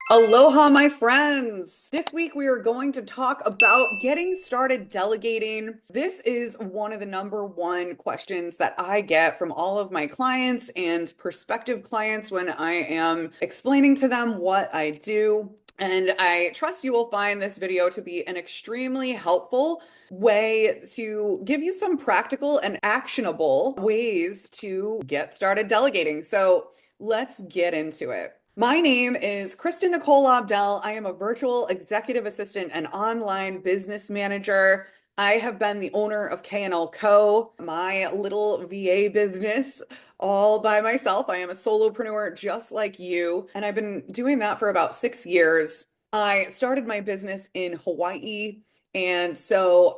Aloha, my friends. This week we are going to talk about getting started delegating. This is one of the number one questions that I get from all of my clients and prospective clients when I am explaining to them what I do. And I trust you will find this video to be an extremely helpful way to give you some practical and actionable ways to get started delegating. So let's get into it. My name is Kristen Nicole Abdel. I am a virtual executive assistant and online business manager. I have been the owner of K&L Co., my little VA business, all by myself. I am a solopreneur just like you, and I've been doing that for about 6 years. I started my business in Hawaii. And so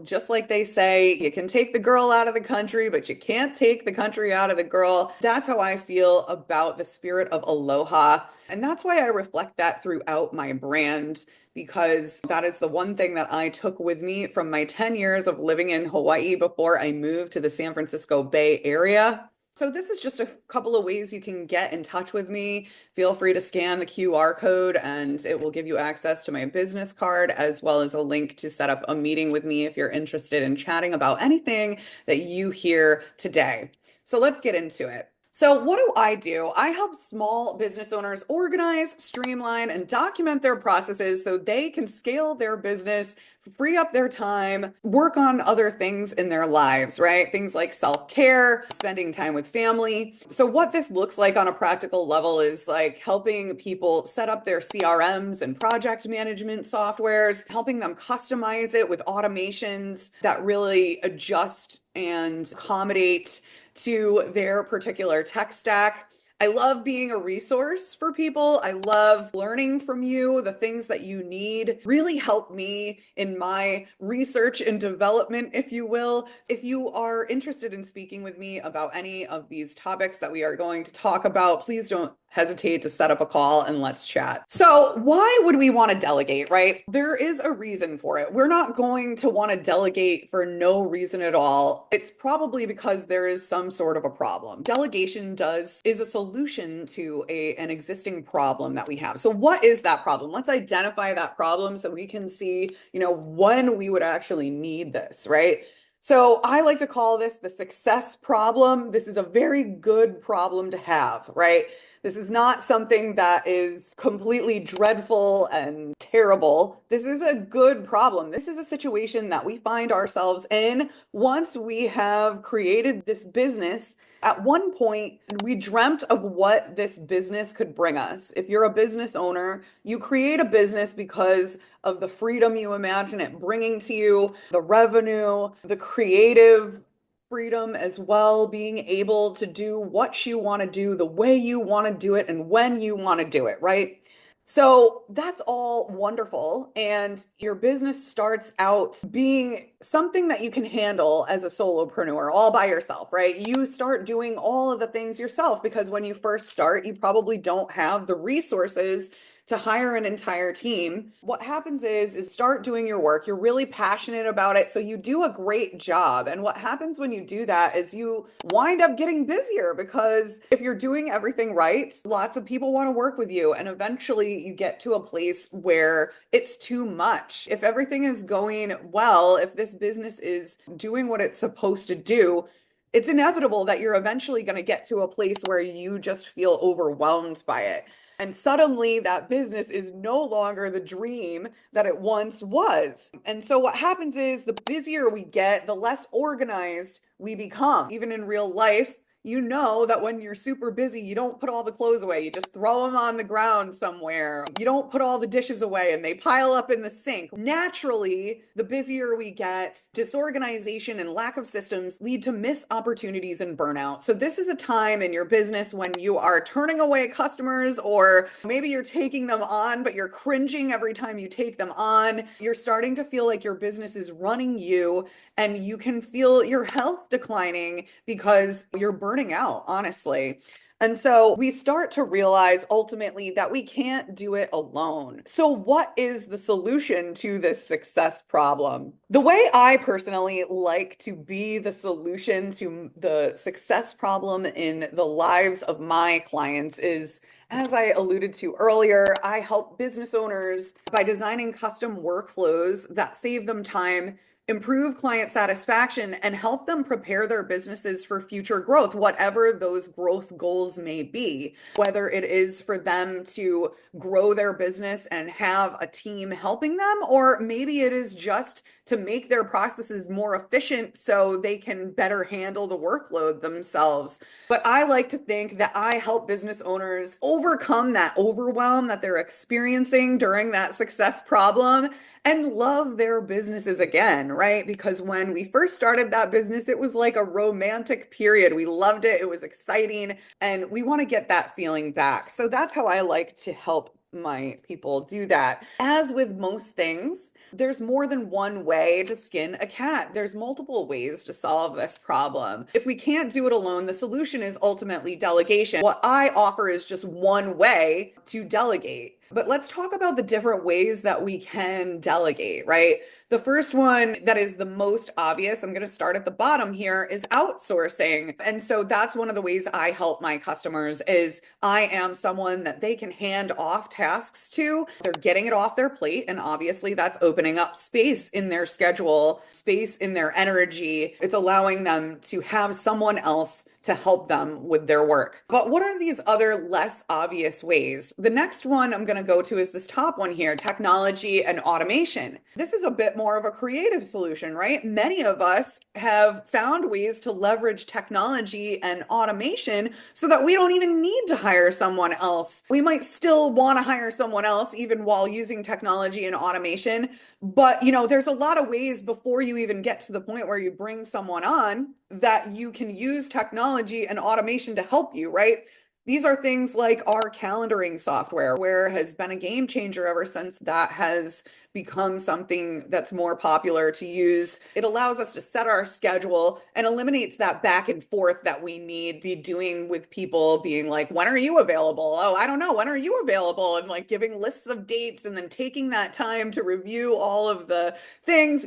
just like they say, you can take the girl out of the country, but you can't take the country out of the girl. That's how I feel about the spirit of aloha. And that's why I reflect that throughout my brand, because that is the one thing that I took with me from my 10 years of living in Hawaii before I moved to the San Francisco Bay Area. So this is just a couple of ways you can get in touch with me. Feel free to scan the QR code and it will give you access to my business card as well as a link to set up a meeting with me if you're interested in chatting about anything that you hear today. So let's get into it. So what do? I help small business owners organize, streamline, and document their processes so they can scale their business, free up their time, work on other things in their lives, right? Things like self-care, spending time with family. So what this looks like on a practical level is like helping people set up their CRMs and project management softwares, helping them customize it with automations that really adjust and accommodate to their particular tech stack. I love being a resource for people. I love learning from you. The things that you need really help me in my research and development, if you will. If you are interested in speaking with me about any of these topics that we are going to talk about, please don't hesitate to set up a call and let's chat. So, why would we want to delegate, right? There is a reason for it. We're not going to want to delegate for no reason at all. It's probably because there is some sort of a problem. Delegation is a solution to an existing problem that we have. So, what is that problem? Let's identify that problem so we can see, when we would actually need this, right? So I like to call this the success problem. This is a very good problem to have, right? This is not something that is completely dreadful and terrible. This is a good problem. This is a situation that we find ourselves in once we have created this business. At one point, we dreamt of what this business could bring us. If you're a business owner, you create a business because of the freedom you imagine it bringing to you, the revenue, the creative freedom as well, being able to do what you want to do, the way you want to do it, and when you want to do it, right? So that's all wonderful. And your business starts out being something that you can handle as a solopreneur all by yourself, right? You start doing all of the things yourself because when you first start, you probably don't have the resources to hire an entire team. What happens is start doing your work. You're really passionate about it, so you do a great job. And what happens when you do that is you wind up getting busier because if you're doing everything right, lots of people want to work with you. And eventually you get to a place where it's too much. If everything is going well, if this business is doing what it's supposed to do, it's inevitable that you're eventually going to get to a place where you just feel overwhelmed by it. And suddenly that business is no longer the dream that it once was. And so what happens is the busier we get, the less organized we become. Even in real life, you know that when you're super busy, you don't put all the clothes away. You just throw them on the ground somewhere. You don't put all the dishes away and they pile up in the sink. Naturally, the busier we get, disorganization and lack of systems lead to missed opportunities and burnout. So this is a time in your business when you are turning away customers, or maybe you're taking them on, but you're cringing every time you take them on. You're starting to feel like your business is running you, and you can feel your health declining because you're burning out, honestly. And so we start to realize ultimately that we can't do it alone. So, what is the solution to this success problem? The way I personally like to be the solution to the success problem in the lives of my clients is As I alluded to earlier, I help business owners by designing custom workflows that save them time, improve client satisfaction, and help them prepare their businesses for future growth, whatever those growth goals may be. Whether it is for them to grow their business and have a team helping them, or maybe it is just to make their processes more efficient so they can better handle the workload themselves. But I like to think that I help business owners overcome that overwhelm that they're experiencing during that success problem and love their businesses again, right? Because when we first started that business, it was like a romantic period. We loved it, it was exciting, and we want to get that feeling back. So that's how I like to help my people do that. As with most things, there's more than one way to skin a cat. There's multiple ways to solve this problem. If we can't do it alone, the solution is ultimately delegation. What I offer is just one way to delegate. But let's talk about the different ways that we can delegate, right? The first one that is the most obvious, I'm going to start at the bottom here, is outsourcing. And so that's one of the ways I help my customers is I am someone that they can hand off tasks to. They're getting it off their plate. And obviously that's opening up space in their schedule, space in their energy. It's allowing them to have someone else to help them with their work. But what are these other less obvious ways? The next one I'm going to go to is this top one here, technology and automation. This is a bit more of a creative solution, right? Many of us have found ways to leverage technology and automation so that we don't even need to hire someone else. We might still want to hire someone else even while using technology and automation, but there's a lot of ways before you even get to the point where you bring someone on that you can use technology and automation to help you, right? These are things like our calendaring software, where has been a game changer ever since that has become something that's more popular to use. It allows us to set our schedule and eliminates that back and forth that we need to be doing with people being like, when are you available? Oh, I don't know. When are you available? And like giving lists of dates and then taking that time to review all of the things.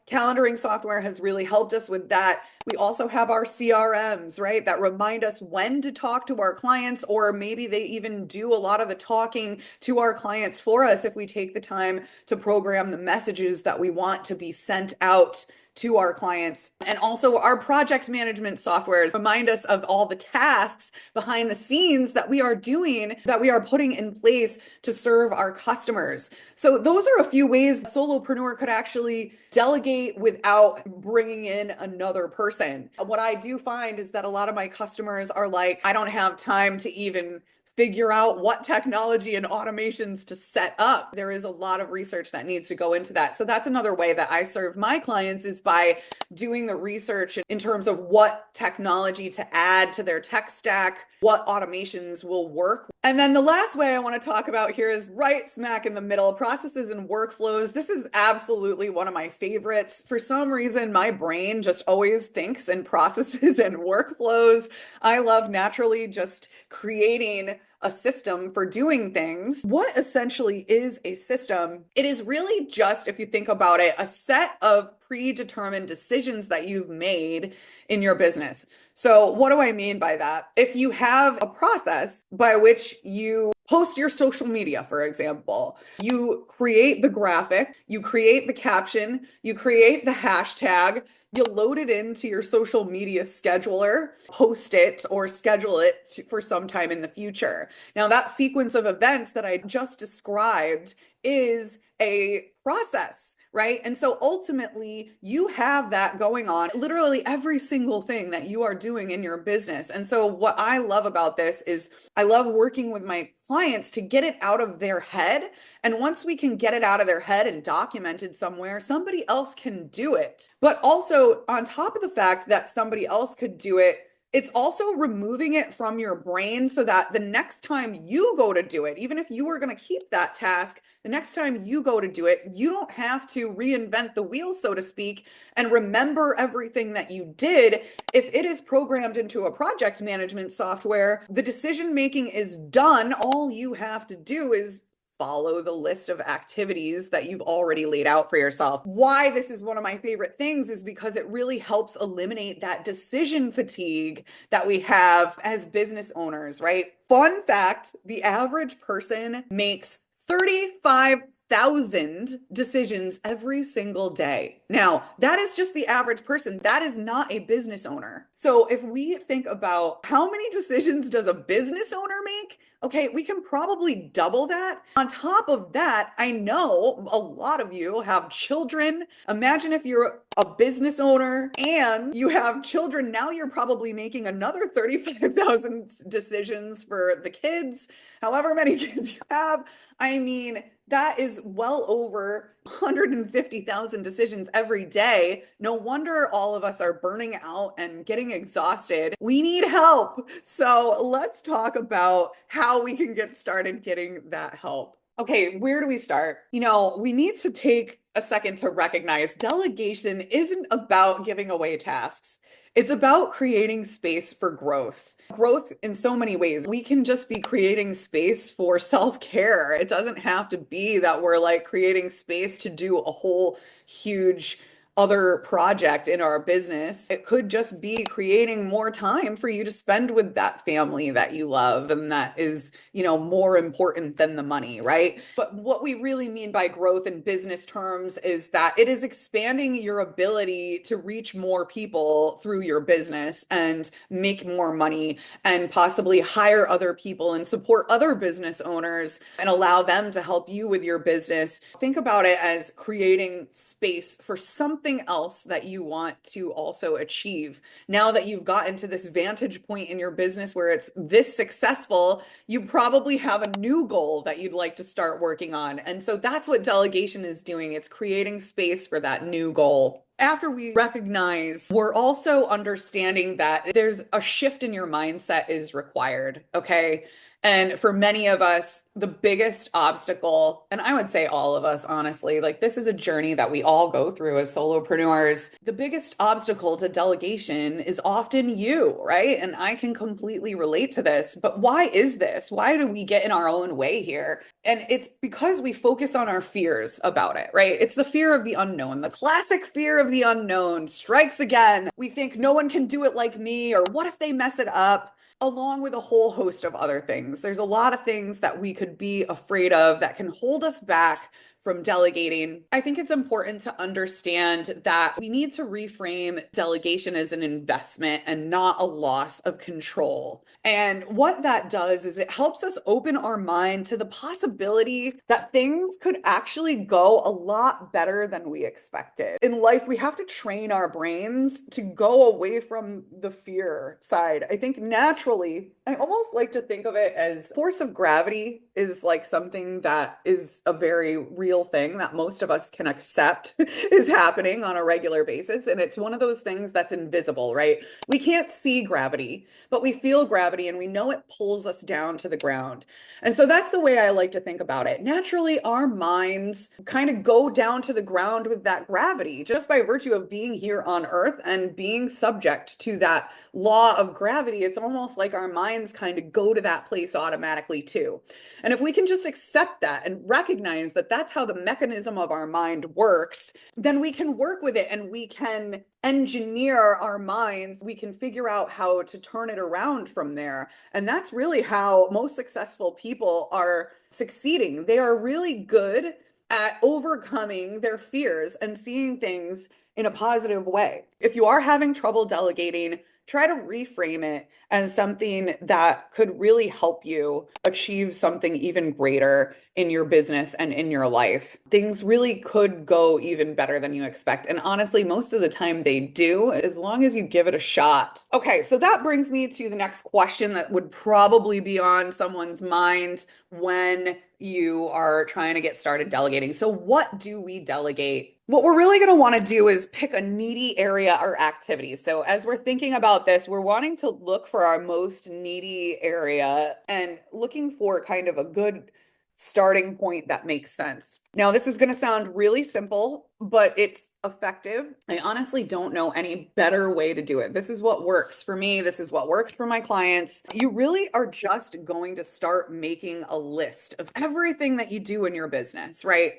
Calendaring software has really helped us with that. We also have our CRMs, right, that remind us when to talk to our clients, or maybe they even do a lot of the talking to our clients for us if we take the time to program the messages that we want to be sent out to our clients. And also our project management softwares remind us of all the tasks behind the scenes that we are doing, that we are putting in place to serve our customers. So those are a few ways a solopreneur could actually delegate without bringing in another person. What I do find is that a lot of my customers are like, I don't have time to even figure out what technology and automations to set up. There is a lot of research that needs to go into that. So that's another way that I serve my clients, is by doing the research in terms of what technology to add to their tech stack, what automations will work. And then the last way I want to talk about here is right smack in the middle, processes and workflows. This is absolutely one of my favorites. For some reason, my brain just always thinks in processes and workflows. I love naturally just creating a system for doing things. What essentially is a system? It is really just, if you think about it, a set of predetermined decisions that you've made in your business. So what do I mean by that? If you have a process by which you post your social media, for example, you create the graphic, you create the caption, you create the hashtag, you load it into your social media scheduler, post it or schedule it for some time in the future. Now, that sequence of events that I just described is a process, right? And so ultimately, you have that going on, literally every single thing that you are doing in your business. And so what I love about this is I love working with my clients to get it out of their head. And once we can get it out of their head and documented somewhere, somebody else can do it. But also, on top of the fact that somebody else could do it, it's also removing it from your brain so that the next time you go to do it, even if you were going to keep that task, the next time you go to do it, you don't have to reinvent the wheel, so to speak, and remember everything that you did. If it is programmed into a project management software, the decision making is done. All you have to do is follow the list of activities that you've already laid out for yourself. Why this is one of my favorite things is because it really helps eliminate that decision fatigue that we have as business owners, right? Fun fact, the average person makes 35,000 decisions every single day. Now, that is just the average person. That is not a business owner. So if we think about how many decisions does a business owner make, okay, we can probably double that. On top of that, I know a lot of you have children. Imagine if you're a business owner and you have children. Now you're probably making another 35,000 decisions for the kids, however many kids you have. I mean, that is well over 150,000 decisions every day. No wonder all of us are burning out and getting exhausted. We need help. So let's talk about how we can get started getting that help. Okay, where do we start? We need to take a second to recognize delegation isn't about giving away tasks. It's about creating space for growth. Growth in so many ways. We can just be creating space for self-care. It doesn't have to be that we're like creating space to do a whole huge other project in our business. It could just be creating more time for you to spend with that family that you love and that is, more important than the money, right? But what we really mean by growth in business terms is that it is expanding your ability to reach more people through your business and make more money and possibly hire other people and support other business owners and allow them to help you with your business. Think about it as creating space for something else that you want to also achieve. Now that you've gotten to this vantage point in your business where it's this successful, you probably have a new goal that you'd like to start working on. And so that's what delegation is doing. It's creating space for that new goal. After we recognize, we're also understanding that there's a shift in your mindset is required, okay? And for many of us, the biggest obstacle, and I would say all of us, honestly, like this is a journey that we all go through as solopreneurs. The biggest obstacle to delegation is often you, right? And I can completely relate to this. But why is this? Why do we get in our own way here? And it's because we focus on our fears about it, right? It's the fear of the unknown. The classic fear of the unknown strikes again. We think no one can do it like me, or what if they mess it up? Along with a whole host of other things. There's a lot of things that we could be afraid of that can hold us back from delegating. I think it's important to understand that we need to reframe delegation as an investment and not a loss of control. And what that does is it helps us open our mind to the possibility that things could actually go a lot better than we expected. In life, we have to train our brains to go away from the fear side. I think naturally, I almost like to think of it as force of gravity is like something that is a very real thing that most of us can accept is happening on a regular basis. And it's one of those things that's invisible, right? We can't see gravity, but we feel gravity and we know it pulls us down to the ground. And so that's the way I like to think about it. Naturally, our minds kind of go down to the ground with that gravity just by virtue of being here on Earth and being subject to that law of gravity. It's almost like our minds kind of go to that place automatically too. And if we can just accept that and recognize that that's how the mechanism of our mind works, then we can work with it and we can engineer our minds. We can figure out how to turn it around from there. And that's really how most successful people are succeeding. They are really good at overcoming their fears and seeing things in a positive way. If you are having trouble delegating, try to reframe it as something that could really help you achieve something even greater in your business and in your life. Things really could go even better than you expect. And honestly, most of the time they do, as long as you give it a shot. Okay, so that brings me to the next question that would probably be on someone's mind when you are trying to get started delegating. So what do we delegate? What we're really going to want to do is pick a needy area or activity. So as we're thinking about this, we're wanting to look for our most needy area and looking for kind of a good starting point that makes sense. Now, this is going to sound really simple, but it's effective. I honestly don't know any better way to do it. This is what works for me. This is what works for my clients. You really are just going to start making a list of everything that you do in your business, right?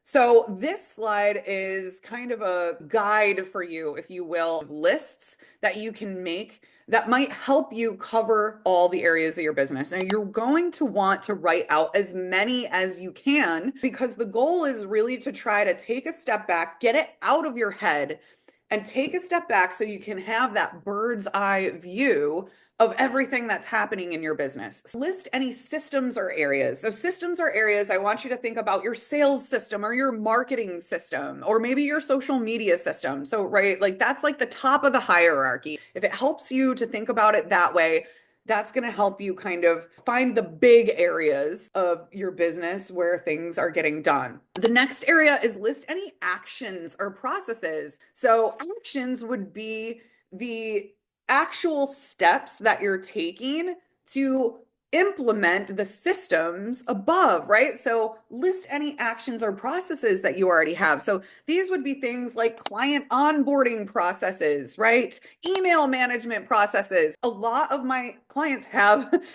So this slide is kind of a guide for you, if you will, of lists that you can make that might help you cover all the areas of your business. And you're going to want to write out as many as you can because the goal is really to try to take a step back, get it out of your head, and take a step back so you can have that bird's eye view of everything that's happening in your business. List any systems or areas. So systems or areas, I want you to think about your sales system or your marketing system, or maybe your social media system. So, right, like that's like the top of the hierarchy. If it helps you to think about it that way, that's going to help you kind of find the big areas of your business where things are getting done. The next area is list any actions or processes. So actions would be the actual steps that you're taking to implement the systems above, right? So list any actions or processes that you already have. So these would be things like client onboarding processes, right? Email management processes. A lot of my clients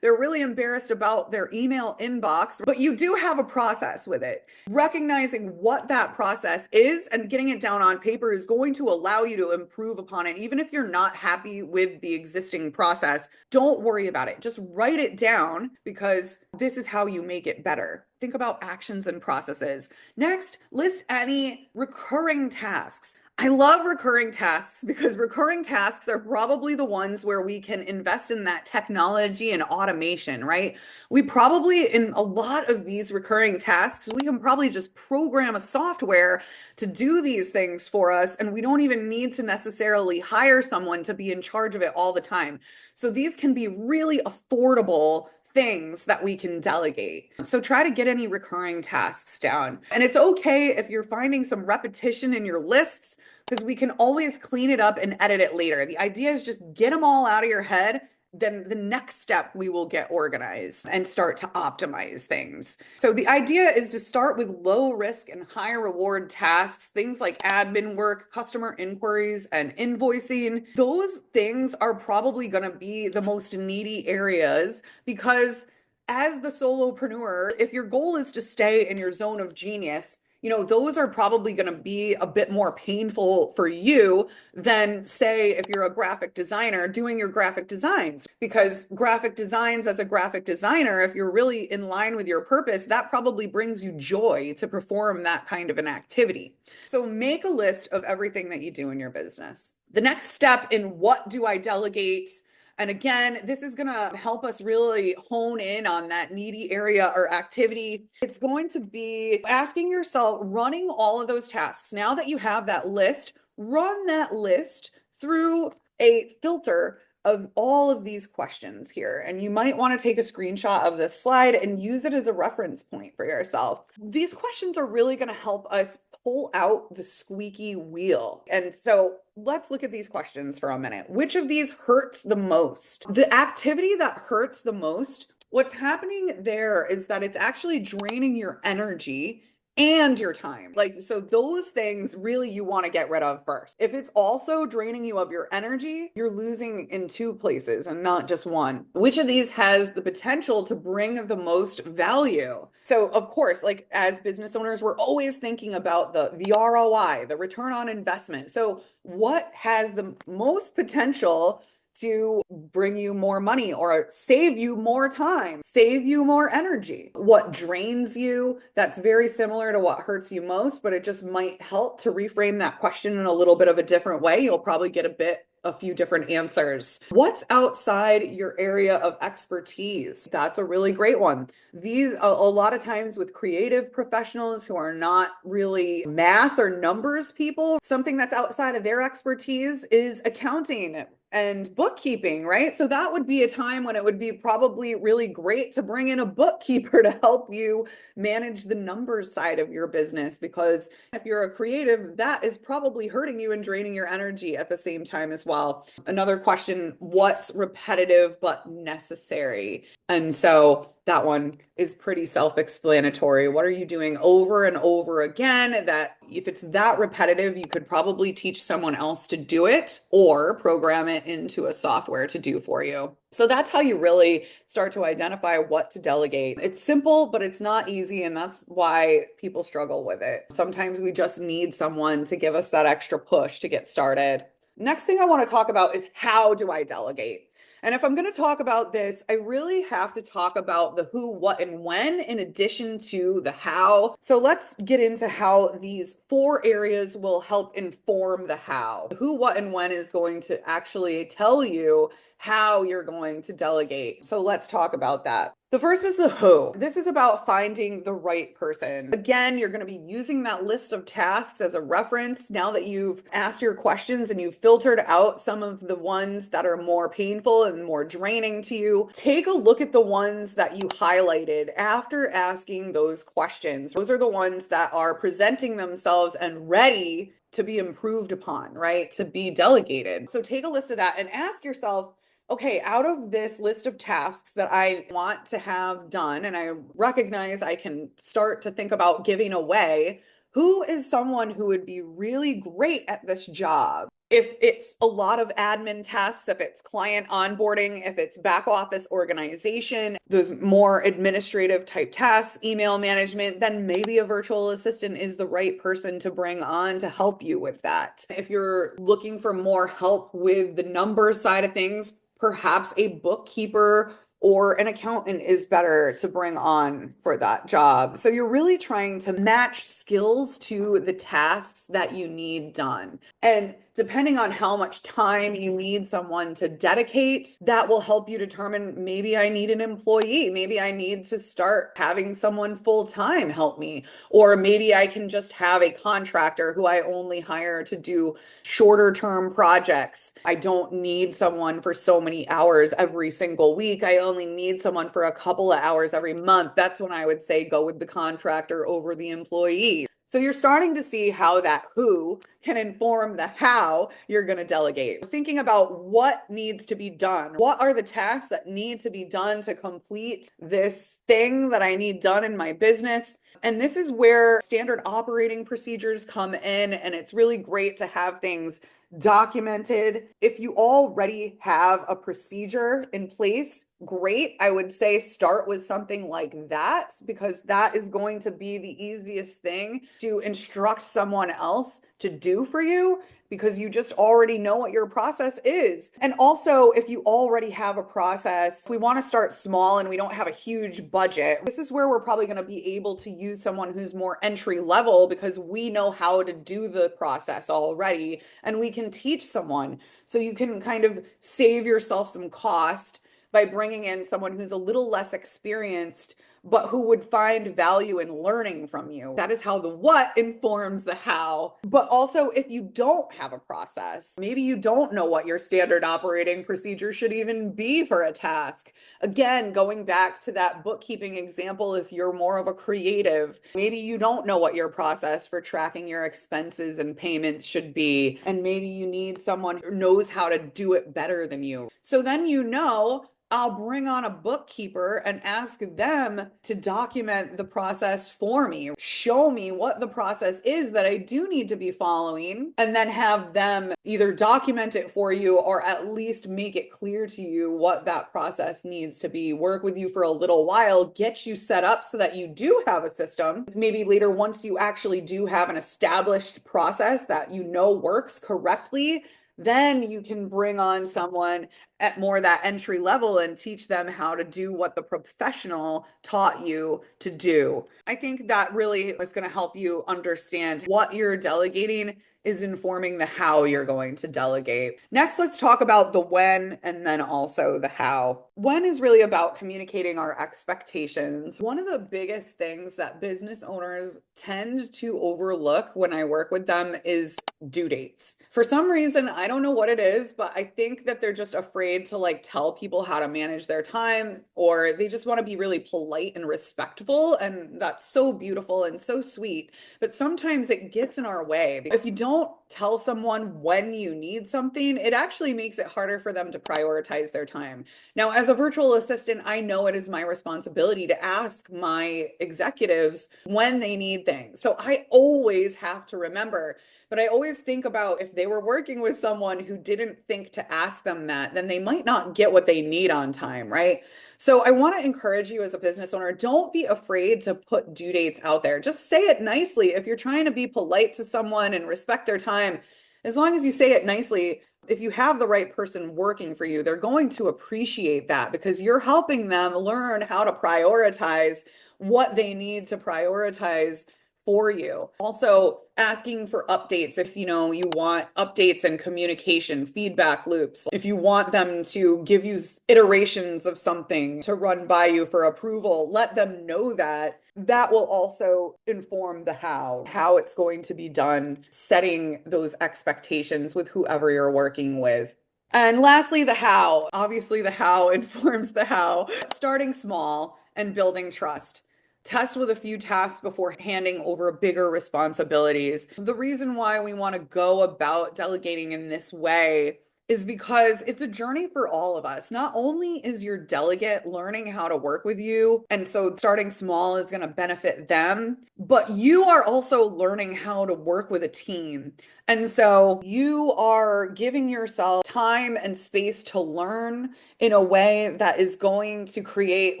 they're really embarrassed about their email inbox, but you do have a process with it. Recognizing what that process is and getting it down on paper is going to allow you to improve upon it. Even if you're not happy with the existing process, don't worry about it. Just write it down because this is how you make it better. Think about actions and processes. Next, list any recurring tasks. I love recurring tasks because recurring tasks are probably the ones where we can invest in that technology and automation, right? We probably, in a lot of these recurring tasks, we can probably just program a software to do these things for us, and we don't even need to necessarily hire someone to be in charge of it all the time. So these can be really affordable things that we can delegate. So try to get any recurring tasks down. And it's okay if you're finding some repetition in your lists because we can always clean it up and edit it later. The idea is just get them all out of your head. Then the next step, we will get organized and start to optimize things. So the idea is to start with low risk and high reward tasks, things like admin work, customer inquiries, and invoicing. Those things are probably going to be the most needy areas because as the solopreneur, if your goal is to stay in your zone of genius, those are probably going to be a bit more painful for you than, say, if you're a graphic designer doing your graphic designs. Because graphic designs, as a graphic designer, if you're really in line with your purpose, that probably brings you joy to perform that kind of an activity. So make a list of everything that you do in your business. The next step in what do I delegate? And again, this is going to help us really hone in on that needy area or activity. It's going to be asking yourself, running all of those tasks. Now that you have that list, run that list through a filter of all of these questions here. And you might want to take a screenshot of this slide and use it as a reference point for yourself. These questions are really going to help us pull out the squeaky wheel. And so let's look at these questions for a minute. Which of these hurts the most? The activity that hurts the most, what's happening there is that it's actually draining your energy and your time. So those things really you want to get rid of first. If it's also draining you of your energy, you're losing in two places and not just one. Which of these has the potential to bring the most value? So of course, as business owners, we're always thinking about the ROI, the return on investment. So what has the most potential to bring you more money or save you more time, save you more energy? What drains you? That's very similar to what hurts you most, but it just might help to reframe that question in a little bit of a different way. You'll probably get a few different answers. What's outside your area of expertise? That's a really great one. These, a lot of times with creative professionals who are not really math or numbers people, something that's outside of their expertise is accounting and bookkeeping, right? So that would be a time when it would be probably really great to bring in a bookkeeper to help you manage the numbers side of your business, because if you're a creative, that is probably hurting you and draining your energy at the same time as well. Another question, what's repetitive but necessary? And so That one is pretty self-explanatory. What are you doing over and over again that if it's that repetitive, you could probably teach someone else to do it or program it into a software to do for you. So that's how you really start to identify what to delegate. It's simple, but it's not easy, and that's why people struggle with it. Sometimes we just need someone to give us that extra push to get started. Next thing I want to talk about is how do I delegate? And if I'm going to talk about this, I really have to talk about the who, what, and when in addition to the how. So let's get into how these four areas will help inform the how. The who, what, and when is going to actually tell you how you're going to delegate. So let's talk about that. The first is the who. This is about finding the right person. Again, you're going to be using that list of tasks as a reference now that you've asked your questions and you've filtered out some of the ones that are more painful and more draining to you. Take a look at the ones that you highlighted after asking those questions. Those are the ones that are presenting themselves and ready to be improved upon, right? To be delegated. So take a list of that and ask yourself, okay, out of this list of tasks that I want to have done, and I recognize I can start to think about giving away, who is someone who would be really great at this job? If it's a lot of admin tasks, if it's client onboarding, if it's back office organization, those more administrative type tasks, email management, then maybe a virtual assistant is the right person to bring on to help you with that. If you're looking for more help with the numbers side of things, perhaps a bookkeeper or an accountant is better to bring on for that job. So you're really trying to match skills to the tasks that you need done. And depending on how much time you need someone to dedicate, that will help you determine maybe I need an employee. Maybe I need to start having someone full time help me. Or maybe I can just have a contractor who I only hire to do shorter term projects. I don't need someone for so many hours every single week. I only need someone for a couple of hours every month. That's when I would say go with the contractor over the employee. So you're starting to see how that who can inform the how you're going to delegate. Thinking about what needs to be done. What are the tasks that need to be done to complete this thing that I need done in my business? And this is where standard operating procedures come in, and it's really great to have things documented. If you already have a procedure in place, great. I would say start with something like that because that is going to be the easiest thing to instruct someone else to do for you because you just already know what your process is. And also, if you already have a process, we want to start small and we don't have a huge budget. This is where we're probably going to be able to use someone who's more entry level because we know how to do the process already and we can teach someone. So you can kind of save yourself some cost by bringing in someone who's a little less experienced, but who would find value in learning from you. That is how the what informs the how. But also, if you don't have a process, maybe you don't know what your standard operating procedure should even be for a task. Again, going back to that bookkeeping example, if you're more of a creative, maybe you don't know what your process for tracking your expenses and payments should be. And maybe you need someone who knows how to do it better than you. So then you know, I'll bring on a bookkeeper and ask them to document the process for me, show me what the process is that I do need to be following, and then have them either document it for you or at least make it clear to you what that process needs to be, work with you for a little while, get you set up so that you do have a system. Maybe later, once you actually do have an established process that you know works correctly, then you can bring on someone at more that entry level and teach them how to do what the professional taught you to do. I think that really is going to help you understand what you're delegating is informing the how you're going to delegate. Next, let's talk about the when and then also the how. When is really about communicating our expectations. One of the biggest things that business owners tend to overlook when I work with them is due dates. For some reason, I don't know what it is, but I think that they're just afraid afraid to like tell people how to manage their time, or they just want to be really polite and respectful. And that's so beautiful and so sweet. But sometimes it gets in our way. If you don't tell someone when you need something, it actually makes it harder for them to prioritize their time. Now, as a virtual assistant, I know it is my responsibility to ask my executives when they need things. So I always have to remember, but I always think about if they were working with someone who didn't think to ask them that, then they might not get what they need on time, right? So I want to encourage you as a business owner, don't be afraid to put due dates out there. Just say it nicely. If you're trying to be polite to someone and respect their time, as long as you say it nicely, if you have the right person working for you, they're going to appreciate that because you're helping them learn how to prioritize what they need to prioritize for you. Also, asking for updates if you want updates and communication, feedback loops. If you want them to give you iterations of something to run by you for approval, let them know that. That will also inform the how it's going to be done, setting those expectations with whoever you're working with. And lastly, the how. Obviously, the how informs the how. Starting small and building trust. Test with a few tasks before handing over bigger responsibilities. The reason why we want to go about delegating in this way is because it's a journey for all of us. Not only is your delegate learning how to work with you, and so starting small is going to benefit them, but you are also learning how to work with a team. And so you are giving yourself time and space to learn in a way that is going to create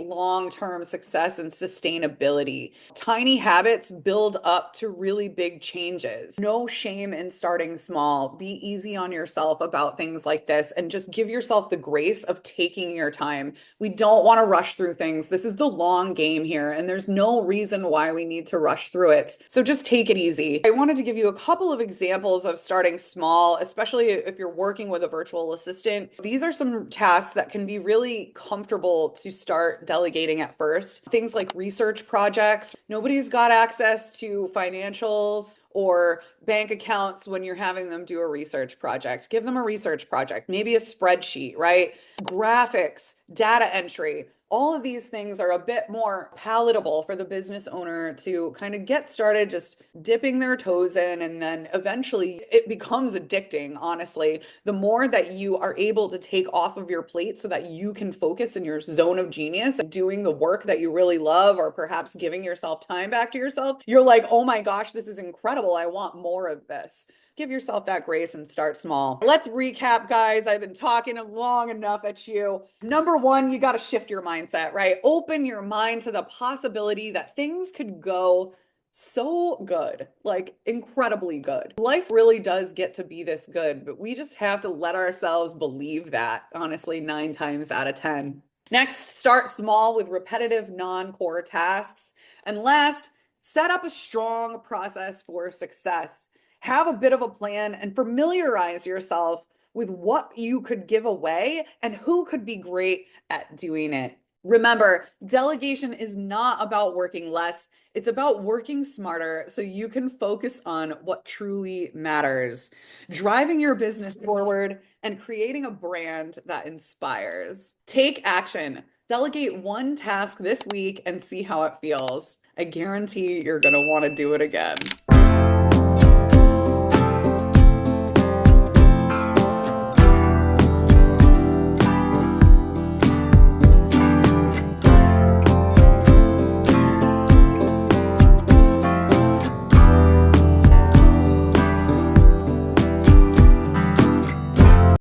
long-term success and sustainability. Tiny habits build up to really big changes. No shame in starting small. Be easy on yourself about things like this and just give yourself the grace of taking your time. We don't want to rush through things. This is the long game here, and there's no reason why we need to rush through it. So just take it easy. I wanted to give you a couple of examples of starting small, especially if you're working with a virtual assistant. These are some tasks that can be really comfortable to start delegating at first. Things like research projects. Nobody's got access to financials or bank accounts when you're having them do a research project. Give them a research project, maybe a spreadsheet, right? Graphics, data entry. All of these things are a bit more palatable for the business owner to kind of get started just dipping their toes in, and then eventually it becomes addicting, honestly. The more that you are able to take off of your plate so that you can focus in your zone of genius, doing the work that you really love, or perhaps giving yourself time back to yourself, you're like, oh my gosh, this is incredible. I want more of this. Give yourself that grace and start small. Let's recap, guys. I've been talking long enough at you. Number one, you got to shift your mindset, right? Open your mind to the possibility that things could go so good, like incredibly good. Life really does get to be this good, but we just have to let ourselves believe that, honestly, 9 times out of 10. Next, start small with repetitive non-core tasks. And last, set up a strong process for success. Have a bit of a plan and familiarize yourself with what you could give away and who could be great at doing it. Remember, delegation is not about working less. It's about working smarter so you can focus on what truly matters, driving your business forward and creating a brand that inspires. Take action. Delegate one task this week and see how it feels. I guarantee you're going to want to do it again.